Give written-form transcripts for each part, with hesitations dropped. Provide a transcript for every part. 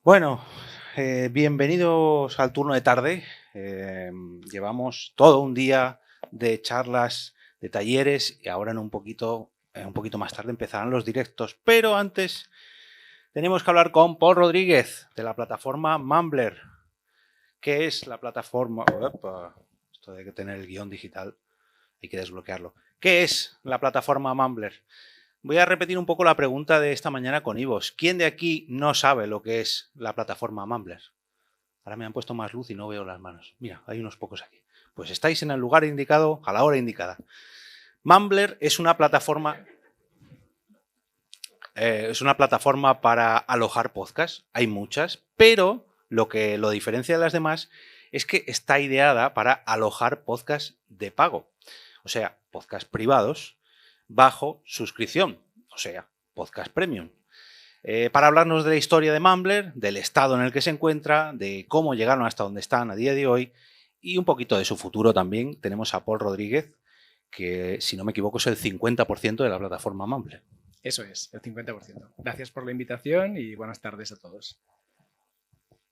Bueno, bienvenidos al turno de tarde. Llevamos todo un día de charlas, de talleres y ahora en un poquito más tarde empezarán los directos. Pero antes tenemos que hablar con Paul Rodríguez de la plataforma Mumbler. ¿Qué es la plataforma? Opa, esto de que tener el guión digital hay que desbloquearlo. ¿Qué es la plataforma Mumbler? Voy a repetir un poco la pregunta de esta mañana con Ivos. ¿Quién de aquí no sabe lo que es la plataforma Mumbler? Ahora me han puesto más luz y no veo las manos. Mira, hay unos pocos aquí. Pues estáis en el lugar indicado a la hora indicada. Mumbler es una plataforma para alojar podcasts. Hay muchas, pero lo que lo diferencia de las demás es que está ideada para alojar podcasts de pago. O sea, podcasts privados bajo suscripción. O sea, podcast premium. Para hablarnos de la historia de Mumbler, del estado en el que se encuentra, de cómo llegaron hasta donde están a día de hoy y un poquito de su futuro también, tenemos a Paul Rodríguez, que si no me equivoco es el 50% de la plataforma Mumbler. Eso es, el 50%. Gracias por la invitación y buenas tardes a todos.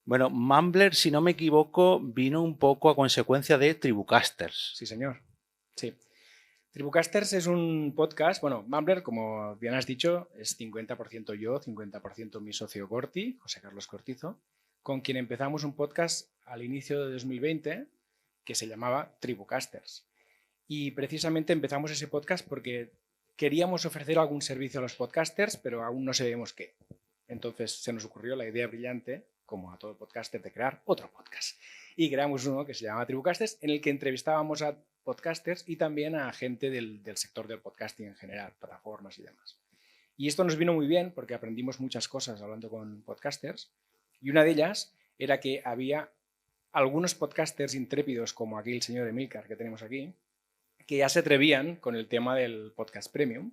Bueno, Mumbler, si no me equivoco, vino un poco a consecuencia de Tribucasters. Sí, señor. Sí. Tribucasters es un podcast, bueno, Mumbler, como bien has dicho, es 50% yo, 50% mi socio Corti, José Carlos Cortizo, con quien empezamos un podcast al inicio de 2020 que se llamaba Tribucasters. Y precisamente empezamos ese podcast porque queríamos ofrecer algún servicio a los podcasters, pero aún no sabíamos qué. Entonces se nos ocurrió la idea brillante, como a todo podcaster, de crear otro podcast. Y creamos uno que se llama Tribucasters, en el que entrevistábamos a podcasters y también a gente del sector del podcasting en general, plataformas y demás. Y esto nos vino muy bien porque aprendimos muchas cosas hablando con podcasters. Y una de ellas era que había algunos podcasters intrépidos, como aquí el señor Emilcar que tenemos aquí, que ya se atrevían con el tema del podcast premium.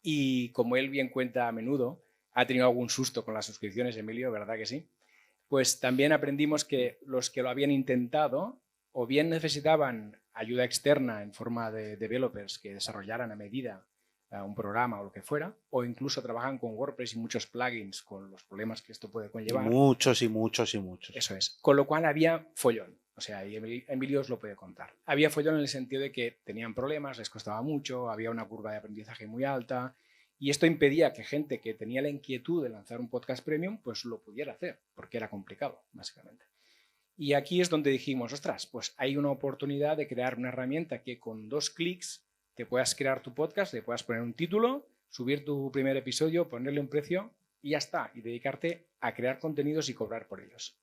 Y como él bien cuenta a menudo, ha tenido algún susto con las suscripciones, Emilio, ¿verdad que sí? Pues también aprendimos que los que lo habían intentado o bien necesitaban ayuda externa en forma de developers que desarrollaran a medida un programa o lo que fuera, o incluso trabajan con WordPress y muchos plugins con los problemas que esto puede conllevar. Muchos y muchos y muchos. Eso es. Con lo cual había follón. O sea, y Emilio os lo puede contar. Había follón en el sentido de que tenían problemas, les costaba mucho, había una curva de aprendizaje muy alta, y esto impedía que gente que tenía la inquietud de lanzar un podcast premium, pues lo pudiera hacer, porque era complicado, básicamente. Y aquí es donde dijimos, ostras, pues hay una oportunidad de crear una herramienta que con 2 clics te puedas crear tu podcast, le puedas poner un título, subir tu primer episodio, ponerle un precio y ya está, y dedicarte a crear contenidos y cobrar por ellos.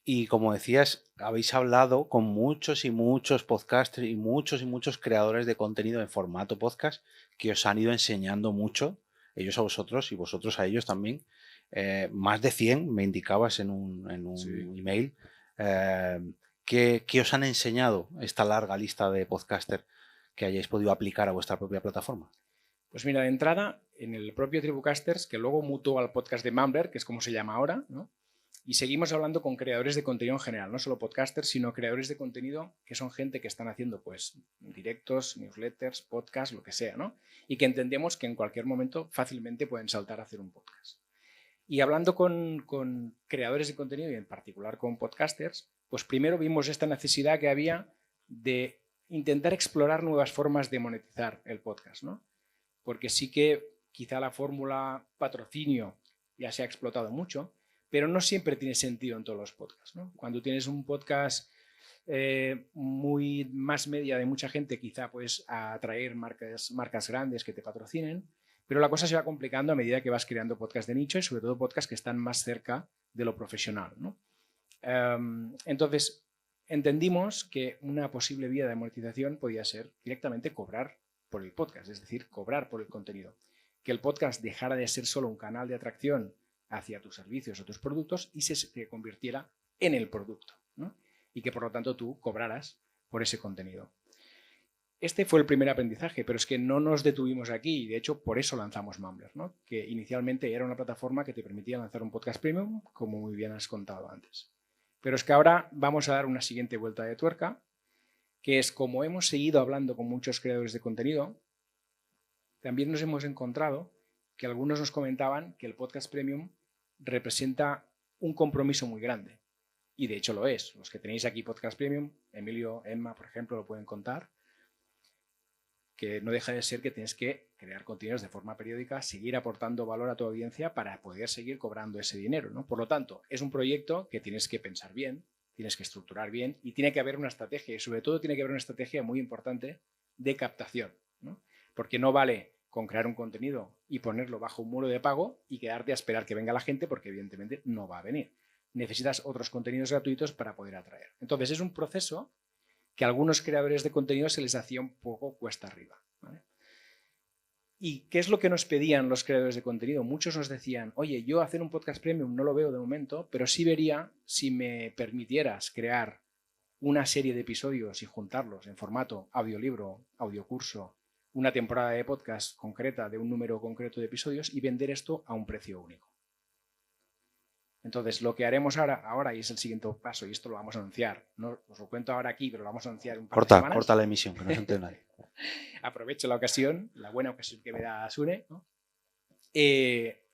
Y como decías, habéis hablado con muchos y muchos podcasters y muchos creadores de contenido en formato podcast que os han ido enseñando mucho, ellos a vosotros y vosotros a ellos también. Más de 100 me indicabas en un Sí. email. ¿Qué os han enseñado esta larga lista de podcasters que hayáis podido aplicar a vuestra propia plataforma? Pues mira, de entrada, en el propio Tribucasters, que luego mutó al podcast de Mumbler, que es como se llama ahora, ¿no? Y seguimos hablando con creadores de contenido en general, no solo podcasters, sino creadores de contenido que son gente que están haciendo pues directos, newsletters, podcasts, lo que sea, ¿no? Y que entendemos que en cualquier momento fácilmente pueden saltar a hacer un podcast. Y hablando con creadores de contenido y en particular con podcasters, pues primero vimos esta necesidad que había de intentar explorar nuevas formas de monetizar el podcast, ¿no? Porque sí que quizá la fórmula patrocinio ya se ha explotado mucho, pero no siempre tiene sentido en todos los podcasts, ¿no? Cuando tienes un podcast muy más media de mucha gente, quizá puedes atraer marcas grandes que te patrocinen, pero la cosa se va complicando a medida que vas creando podcasts de nicho y sobre todo podcasts que están más cerca de lo profesional, ¿no? Entonces, entendimos que una posible vía de monetización podía ser directamente cobrar por el podcast, es decir, cobrar por el contenido. Que el podcast dejara de ser solo un canal de atracción hacia tus servicios o tus productos y se convirtiera en el producto, ¿no? Y que por lo tanto tú cobraras por ese contenido. Este fue el primer aprendizaje, pero es que no nos detuvimos aquí y de hecho por eso lanzamos Mumbler, ¿no? Que inicialmente era una plataforma que te permitía lanzar un podcast premium, como muy bien has contado antes. Pero es que ahora vamos a dar una siguiente vuelta de tuerca, que es como hemos seguido hablando con muchos creadores de contenido, también nos hemos encontrado que algunos nos comentaban que el podcast premium representa un compromiso muy grande. Y de hecho lo es. Los que tenéis aquí Podcast Premium, Emilio, Emma, por ejemplo, lo pueden contar, que no deja de ser que tienes que crear contenidos de forma periódica, seguir aportando valor a tu audiencia para poder seguir cobrando ese dinero, ¿no? Por lo tanto, es un proyecto que tienes que pensar bien, tienes que estructurar bien y tiene que haber una estrategia, y sobre todo tiene que haber una estrategia muy importante de captación, ¿no? Porque no vale con crear un contenido y ponerlo bajo un muro de pago y quedarte a esperar que venga la gente, porque evidentemente no va a venir. Necesitas otros contenidos gratuitos para poder atraer. Entonces es un proceso que a algunos creadores de contenido se les hacía un poco cuesta arriba, ¿vale? ¿Y qué es lo que nos pedían los creadores de contenido? Muchos nos decían, oye, yo hacer un podcast premium no lo veo de momento, pero sí vería si me permitieras crear una serie de episodios y juntarlos en formato audiolibro, audiocurso, una temporada de podcast concreta de un número concreto de episodios y vender esto a un precio único. Entonces, lo que haremos ahora, y es el siguiente paso, y esto lo vamos a anunciar, no os lo cuento ahora aquí, pero lo vamos a anunciar en un par de semanas. Corta la emisión, que no se entere nadie. Aprovecho la ocasión, la buena ocasión que me da Sune, ¿no?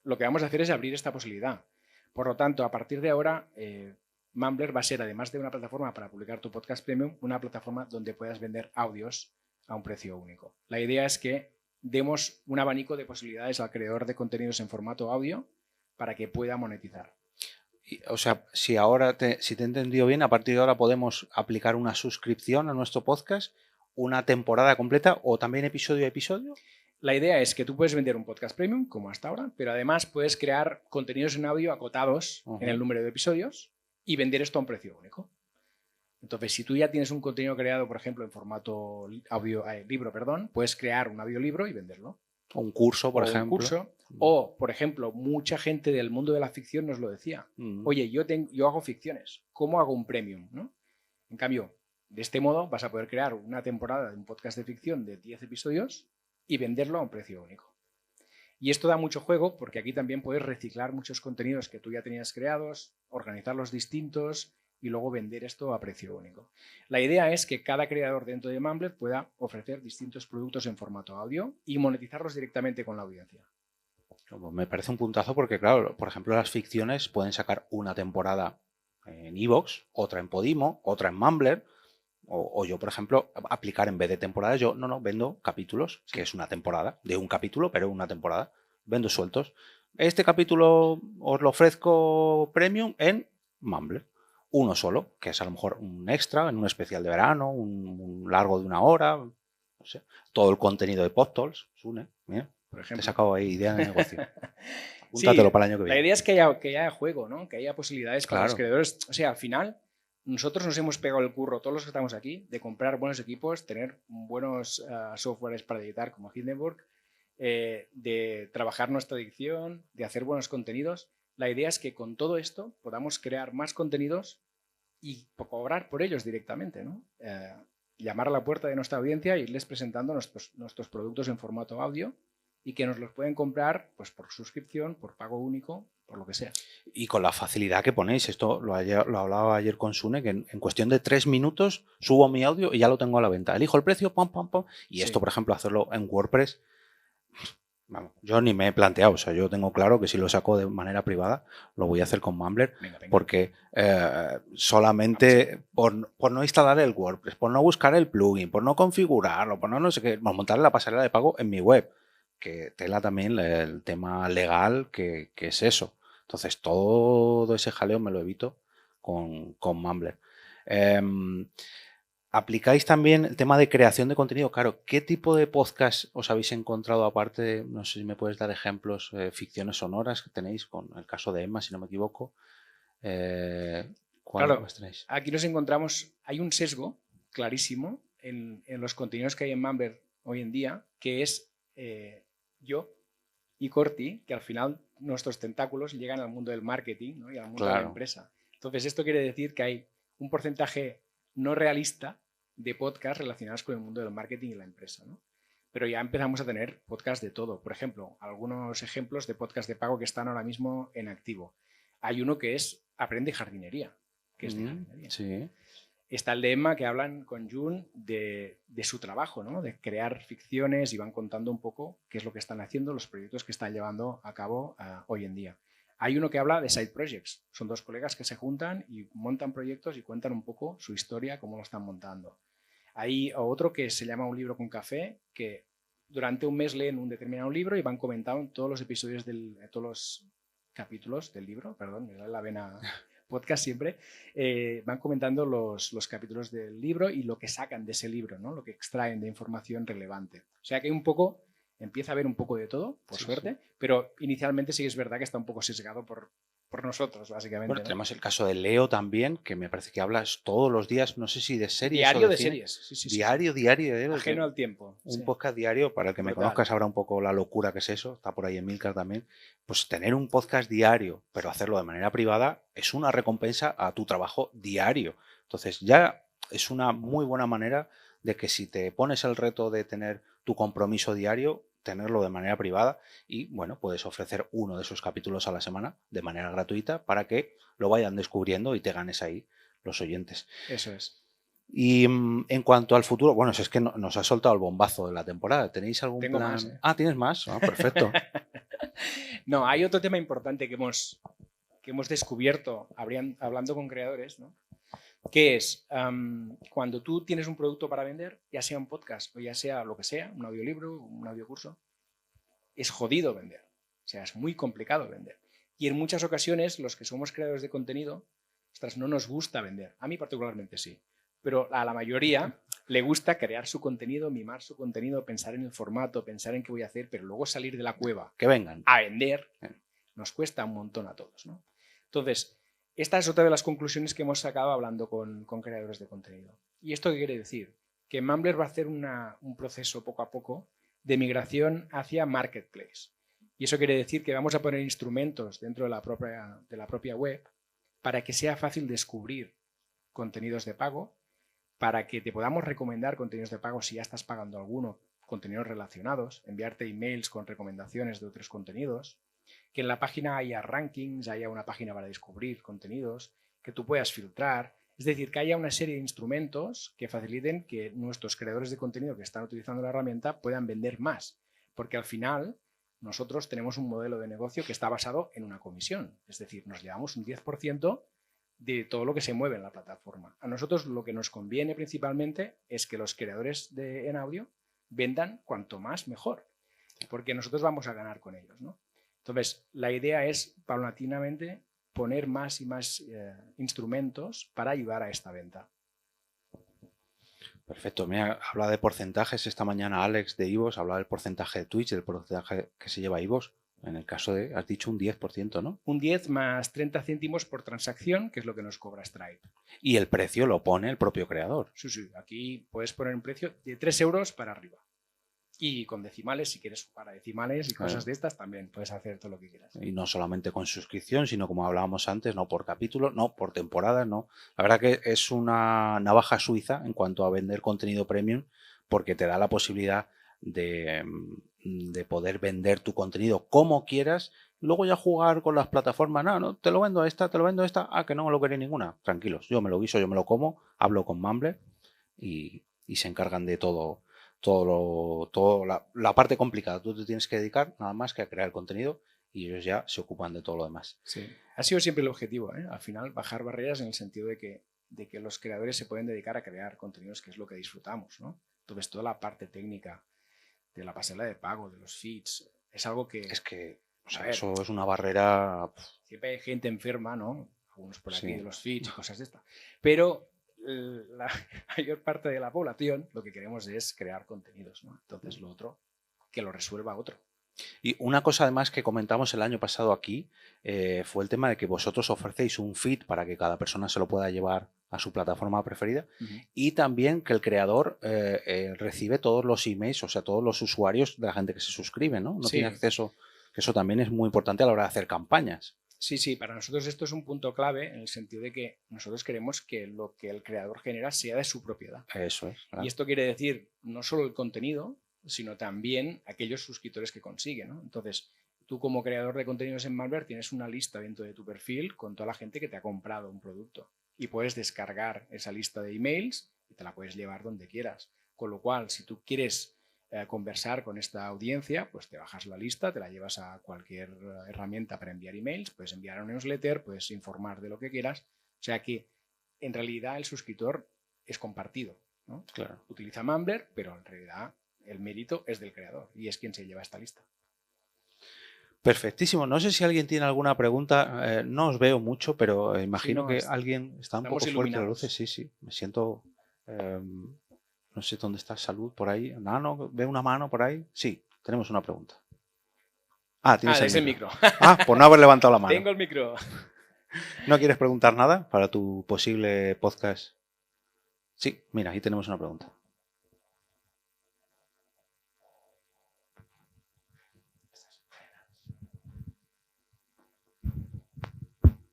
Lo que vamos a hacer es abrir esta posibilidad. Por lo tanto, a partir de ahora, Mumbler va a ser, además de una plataforma para publicar tu podcast premium, una plataforma donde puedas vender audios a un precio único. La idea es que demos un abanico de posibilidades al creador de contenidos en formato audio para que pueda monetizar. O sea, si te he entendido bien, a partir de ahora podemos aplicar una suscripción a nuestro podcast, una temporada completa o también episodio a episodio. La idea es que tú puedes vender un podcast premium, como hasta ahora, pero además puedes crear contenidos en audio acotados en el número de episodios y vender esto a un precio único. Entonces, si tú ya tienes un contenido creado, por ejemplo, en formato libro, puedes crear un audiolibro y venderlo. O un curso, por ejemplo. O, por ejemplo, mucha gente del mundo de la ficción nos lo decía. Oye, yo hago ficciones. ¿Cómo hago un premium, ¿no? En cambio, de este modo vas a poder crear una temporada de un podcast de ficción de 10 episodios y venderlo a un precio único. Y esto da mucho juego porque aquí también puedes reciclar muchos contenidos que tú ya tenías creados, organizarlos distintos y luego vender esto a precio único. La idea es que cada creador dentro de Mumbler pueda ofrecer distintos productos en formato audio y monetizarlos directamente con la audiencia. Me parece un puntazo porque, claro, por ejemplo, las ficciones pueden sacar una temporada en iVoox, otra en Podimo, otra en Mumbler, o yo, por ejemplo, aplicar en vez de temporadas, yo vendo capítulos, que es una temporada, de un capítulo, pero una temporada, vendo sueltos. Este capítulo os lo ofrezco premium en Mumbler. Uno solo, que es a lo mejor un extra en un especial de verano, un largo de 1 hora, no sé, todo el contenido de PodTools, Sune, mira, por ejemplo. Te he sacado ahí idea de negocio. Apúntatelo para el año que viene. La idea es que haya juego, ¿no? Que haya posibilidades para los creadores. O sea, al final, nosotros nos hemos pegado el curro, todos los que estamos aquí, de comprar buenos equipos, tener buenos softwares para editar como Hindenburg, de trabajar nuestra edición, de hacer buenos contenidos. La idea es que con todo esto podamos crear más contenidos y cobrar por ellos directamente, ¿no? Llamar a la puerta de nuestra audiencia e irles presentando nuestros productos en formato audio y que nos los pueden comprar pues, por suscripción, por pago único, por lo que sea. Y con la facilidad que ponéis, esto lo hablaba ayer con Sune, que en cuestión de 3 minutos subo mi audio y ya lo tengo a la venta. Elijo el precio, pam, pam, pam. Y esto, por ejemplo, hacerlo en WordPress, vamos, yo ni me he planteado. O sea, yo tengo claro que si lo saco de manera privada, lo voy a hacer con Mumbler, porque solamente por no instalar el WordPress, por no buscar el plugin, por no configurarlo, por no sé qué, por montar la pasarela de pago en mi web, que tela también el tema legal que es eso. Entonces, todo ese jaleo me lo evito con Mumbler. ¿Aplicáis también el tema de creación de contenido? Claro, ¿qué tipo de podcast os habéis encontrado aparte de, no sé si me puedes dar ejemplos, ficciones sonoras que tenéis, con el caso de Emma, si no me equivoco? Claro, tenéis? Aquí nos encontramos, hay un sesgo clarísimo en los contenidos que hay en Mumbler hoy en día, que es yo y Corti, que al final nuestros tentáculos llegan al mundo del marketing, ¿no? Y al mundo de la empresa. Entonces, esto quiere decir que hay un porcentaje no realista de podcasts relacionados con el mundo del marketing y la empresa, ¿no? Pero ya empezamos a tener podcasts de todo. Por ejemplo, algunos ejemplos de podcasts de pago que están ahora mismo en activo. Hay uno que es Aprende jardinería, que es de jardinería. Sí. Está el de Emma, que hablan con Jun de su trabajo, ¿no? De crear ficciones y van contando un poco qué es lo que están haciendo, los proyectos que están llevando a cabo hoy en día. Hay uno que habla de side projects. Son dos colegas que se juntan y montan proyectos y cuentan un poco su historia, cómo lo están montando. Hay otro que se llama Un libro con café, que durante un mes leen un determinado libro y van comentando todos los episodios, todos los capítulos del libro, perdón, me da la vena podcast siempre, van comentando los capítulos del libro y lo que sacan de ese libro, ¿no? Lo que extraen de información relevante. O sea que hay un poco, empieza a haber un poco de todo, por suerte, sí. Pero inicialmente sí es verdad que está un poco sesgado por nosotros, básicamente. Bueno, ¿no? tenemos el caso de Leo también, que me parece que hablas todos los días, no sé si de series diario o de cine. Series. Sí, diario. Ajeno al tiempo. Un podcast diario, para el que me conozca sabrá un poco la locura que es eso, está por ahí en Milcar también. Pues tener un podcast diario, pero hacerlo de manera privada, es una recompensa a tu trabajo diario. Entonces ya es una muy buena manera de que si te pones el reto de tener tu compromiso diario, tenerlo de manera privada y, bueno, puedes ofrecer uno de esos capítulos a la semana de manera gratuita para que lo vayan descubriendo y te ganes ahí los oyentes. Eso es. Y en cuanto al futuro, bueno, si es que nos ha soltado el bombazo de la temporada. ¿Tenéis algún Tengo plan? Más, ¿eh? Ah, ¿tienes más? Ah, perfecto. No, hay otro tema importante que hemos descubierto hablando con creadores, ¿no? Que es cuando tú tienes un producto para vender, ya sea un podcast o ya sea lo que sea, un audiolibro, un audiocurso, es jodido vender. O sea, es muy complicado vender. Y en muchas ocasiones los que somos creadores de contenido, ostras, no nos gusta vender. A mí particularmente sí. Pero a la mayoría le gusta crear su contenido, mimar su contenido, pensar en el formato, pensar en qué voy a hacer, pero luego salir de la cueva que vengan a vender nos cuesta un montón a todos, ¿no? Entonces, esta es otra de las conclusiones que hemos sacado hablando con creadores de contenido. ¿Y esto qué quiere decir? Que Mumbler va a hacer un proceso poco a poco de migración hacia Marketplace. Y eso quiere decir que vamos a poner instrumentos dentro de la propia web para que sea fácil descubrir contenidos de pago, para que te podamos recomendar contenidos de pago si ya estás pagando alguno, contenidos relacionados, enviarte emails con recomendaciones de otros contenidos, que en la página haya rankings, haya una página para descubrir contenidos, que tú puedas filtrar, es decir, que haya una serie de instrumentos que faciliten que nuestros creadores de contenido que están utilizando la herramienta puedan vender más, porque al final nosotros tenemos un modelo de negocio que está basado en una comisión, es decir, nos llevamos un 10% de todo lo que se mueve en la plataforma. A nosotros lo que nos conviene principalmente es que los creadores en audio vendan cuanto más mejor, porque nosotros vamos a ganar con ellos, ¿no? Entonces, la idea es paulatinamente poner más y más instrumentos para ayudar a esta venta. Perfecto. Mira, habla de porcentajes. Esta mañana Alex de iVoox hablaba del porcentaje de Twitch, del porcentaje que se lleva iVoox. En el caso de, has dicho un 10%, ¿no? Un 10 más 30 céntimos por transacción, que es lo que nos cobra Stripe. Y el precio lo pone el propio creador. Sí. Aquí puedes poner un precio de 3 euros para arriba. Y con decimales, si quieres para decimales y cosas de estas, también puedes hacer todo lo que quieras. Y no solamente con suscripción, sino como hablábamos antes, no por capítulo, no por temporada, no. La verdad que es una navaja suiza en cuanto a vender contenido premium, porque te da la posibilidad de poder vender tu contenido como quieras, y luego ya jugar con las plataformas. No, te lo vendo a esta, te lo vendo a esta, que no me lo queréis ninguna. Tranquilos, yo me lo guiso, yo me lo como, hablo con Mumbler y se encargan de todo la parte complicada. Tú te tienes que dedicar nada más que a crear contenido y ellos ya se ocupan de todo lo demás. Sí, ha sido siempre el objetivo, ¿eh? Al final bajar barreras en el sentido de que los creadores se pueden dedicar a crear contenidos, que es lo que disfrutamos, ¿no? Entonces toda la parte técnica de la pasarela de pago, de los feeds, es algo que... Es que, o sea, eso es una barrera... Siempre hay gente enferma, ¿no? Algunos por aquí de los feeds y cosas de estas. Pero la mayor parte de la población lo que queremos es crear contenidos, ¿no? Entonces lo otro, que lo resuelva otro. Y una cosa además que comentamos el año pasado aquí fue el tema de que vosotros ofrecéis un feed para que cada persona se lo pueda llevar a su plataforma preferida y también que el creador recibe todos los emails, o sea, todos los usuarios de la gente que se suscribe, ¿no? No tiene acceso, que eso también es muy importante a la hora de hacer campañas. Sí, para nosotros esto es un punto clave en el sentido de que nosotros queremos que lo que el creador genera sea de su propiedad. Eso es. Claro. Y esto quiere decir no solo el contenido, sino también aquellos suscriptores que consigue, ¿no? Entonces, tú como creador de contenidos en Mumbler tienes una lista dentro de tu perfil con toda la gente que te ha comprado un producto y puedes descargar esa lista de emails y te la puedes llevar donde quieras. Con lo cual, si tú quieres conversar con esta audiencia, pues te bajas la lista, te la llevas a cualquier herramienta para enviar emails, puedes enviar un newsletter, puedes informar de lo que quieras. O sea que en realidad el suscriptor es compartido, ¿no? Claro. Utiliza Mumbler, pero en realidad el mérito es del creador y es quien se lleva esta lista. Perfectísimo. No sé si alguien tiene alguna pregunta. No os veo mucho, pero imagino Sí, no, que alguien está un poco fuerte de luces. Sí, sí. Me siento... no sé dónde está Salud por ahí. Nano, ¿ve una mano por ahí? Sí, tenemos una pregunta. Tienes el micro. Por no haber levantado la mano. Tengo el micro. ¿No quieres preguntar nada para tu posible podcast? Sí, mira, ahí tenemos una pregunta.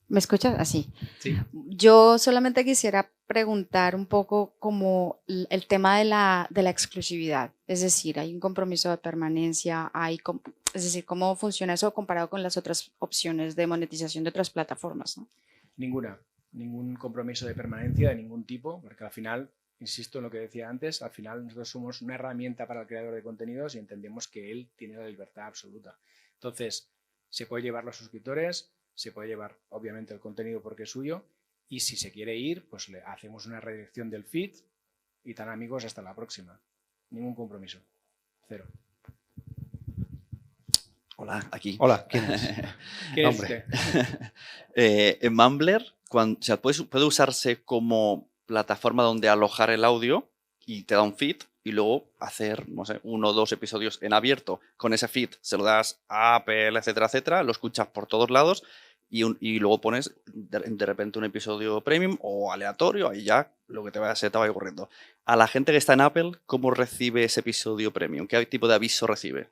¿Me escuchas? Así. Sí. Yo solamente quisiera preguntar un poco como el tema de la exclusividad. Es decir, hay un compromiso de permanencia, es decir, ¿cómo funciona eso comparado con las otras opciones de monetización de otras plataformas, ¿no? Ningún compromiso de permanencia de ningún tipo, porque al final, insisto en lo que decía antes, al final nosotros somos una herramienta para el creador de contenidos y entendemos que él tiene la libertad absoluta. Entonces, se puede llevar los suscriptores, se puede llevar obviamente el contenido porque es suyo y si se quiere ir, pues le hacemos una redirección del feed y tan amigos hasta la próxima. Ningún compromiso. Cero. Hola, aquí. Hola, ¿quién es? ¿Qué es Hombre. En Mumbler puede usarse como plataforma donde alojar el audio y te da un feed y luego hacer, no sé, 1 o 2 episodios en abierto. Con ese feed se lo das a Apple, etcétera, etcétera, lo escuchas por todos lados y luego pones de repente un episodio premium o aleatorio, ahí ya lo que se te va ocurriendo. A la gente que está en Apple, ¿cómo recibe ese episodio premium? ¿Qué tipo de aviso recibe?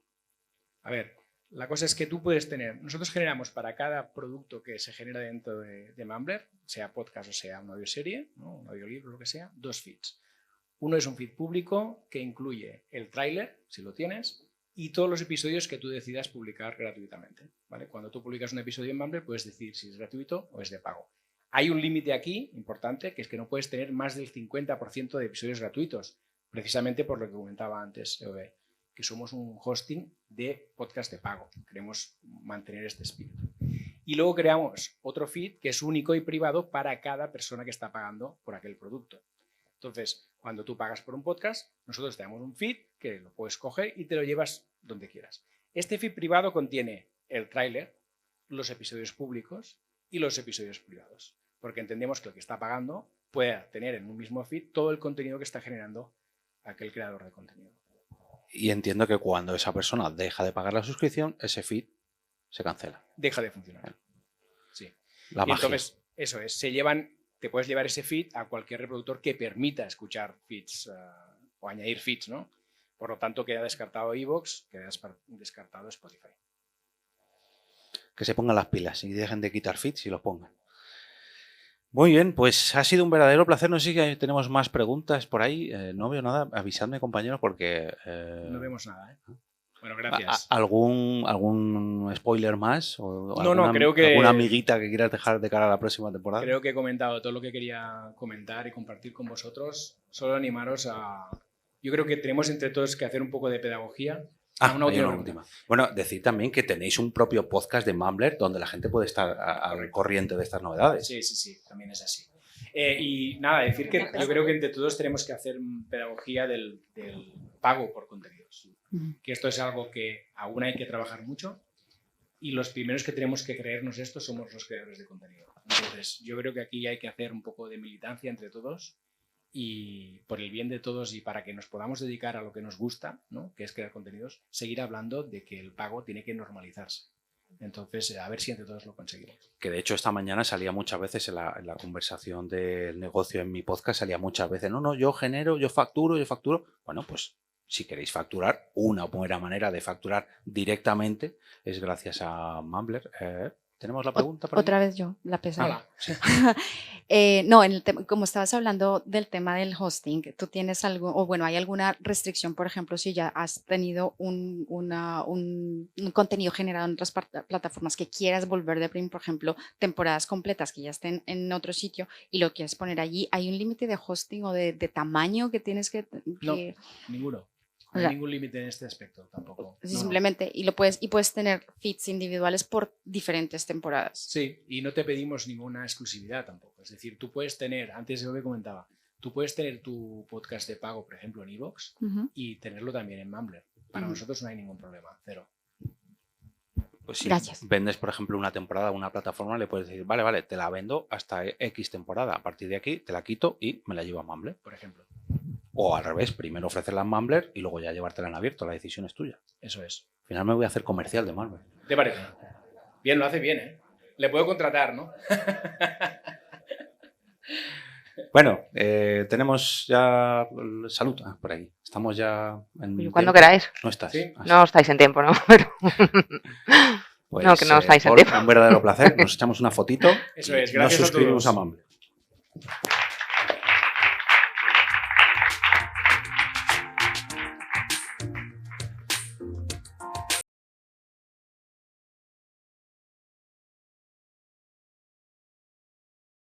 A ver, la cosa es que tú puedes tener, nosotros generamos para cada producto que se genera dentro de Mumbler, sea podcast o sea una audioserie, ¿no? Un audiolibro, lo que sea, 2 feeds. Uno es un feed público que incluye el tráiler, si lo tienes, y todos los episodios que tú decidas publicar gratuitamente, ¿vale? Cuando tú publicas un episodio en Mumbler puedes decir si es gratuito o es de pago. Hay un límite aquí importante, que es que no puedes tener más del 50% de episodios gratuitos, precisamente por lo que comentaba antes, que somos un hosting de podcast de pago. Queremos mantener este espíritu. Y luego creamos otro feed que es único y privado para cada persona que está pagando por aquel producto. Entonces, cuando tú pagas por un podcast, nosotros te damos un feed que lo puedes coger y te lo llevas donde quieras. Este feed privado contiene el tráiler, los episodios públicos y los episodios privados, porque entendemos que el que está pagando puede tener en un mismo feed todo el contenido que está generando aquel creador de contenido. Y entiendo que cuando esa persona deja de pagar la suscripción, ese feed se cancela. Deja de funcionar. Sí. La magia. Entonces, eso es, te puedes llevar ese feed a cualquier reproductor que permita escuchar feeds o añadir feeds, ¿no? Por lo tanto, queda descartado iVoox, queda descartado Spotify. Que se pongan las pilas y dejen de quitar feeds y los pongan. Muy bien, pues ha sido un verdadero placer. No sé si tenemos más preguntas por ahí. No veo nada. Avisadme, compañeros, porque... No vemos nada, ¿eh? Bueno, gracias. ¿Algún spoiler más? ¿O no, creo que... ¿Alguna amiguita que quieras dejar de cara a la próxima temporada? Creo que he comentado todo lo que quería comentar y compartir con vosotros. Solo animaros a... Yo creo que tenemos entre todos que hacer un poco de pedagogía. Una última. Bueno, decir también que tenéis un propio podcast de Mumbler donde la gente puede estar al corriente de estas novedades. Sí, también es así. Y nada, decir que yo creo que entre todos tenemos que hacer pedagogía del pago por contenidos. Que esto es algo que aún hay que trabajar mucho y los primeros que tenemos que creernos esto somos los creadores de contenido. Entonces, yo creo que aquí hay que hacer un poco de militancia entre todos y por el bien de todos y para que nos podamos dedicar a lo que nos gusta, ¿no? Que es crear contenidos, seguir hablando de que el pago tiene que normalizarse. Entonces, a ver si entre todos lo conseguimos. Que de hecho esta mañana salía muchas veces en la conversación del negocio en mi podcast, salía muchas veces, no, yo genero, yo facturo. Bueno, pues si queréis facturar, una buena manera de facturar directamente es gracias a Mumbler. ¿Tenemos la pregunta? Otra vez yo, la pesada. Sí. No, como estabas hablando del tema del hosting, ¿tú tienes algo, o bueno, hay alguna restricción, por ejemplo, si ya has tenido un contenido generado en otras plataformas que quieras volver de premium, por ejemplo, temporadas completas que ya estén en otro sitio y lo quieres poner allí, ¿hay un límite de hosting o de tamaño que tienes que...? No, ninguno. No O sea, hay ningún límite en este aspecto tampoco. No. simplemente, y puedes tener feeds individuales por diferentes temporadas. Sí, y no te pedimos ninguna exclusividad tampoco. Es decir, tú puedes tener, antes yo me comentaba, tú puedes tener tu podcast de pago, por ejemplo, en iVoox Ujú. y tenerlo también en Mumbler. Para Ujú. nosotros no hay ningún problema, cero. Pues si Gracias. vendes, por ejemplo, una temporada a una plataforma, le puedes decir, vale, te la vendo hasta X temporada. A partir de aquí te la quito y me la llevo a Mumbler. Por ejemplo, O al revés, primero ofrecerla en Mumbler y luego ya llevártela en abierto. La decisión es tuya. eso es. Al final me voy a hacer comercial de Mumbler. ¿Te parece? Bien, lo hace bien, ¿eh? Le puedo contratar, ¿no? Bueno, tenemos ya salud por ahí. Estamos ya en Cuando tiempo. queráis. No estás. Sí. Ah, No estáis en tiempo, ¿no? Pero pues, no, que no estáis en por tiempo. un verdadero placer. Nos echamos una fotito Eso y es, nos gracias a suscribimos todos. a Mumbler.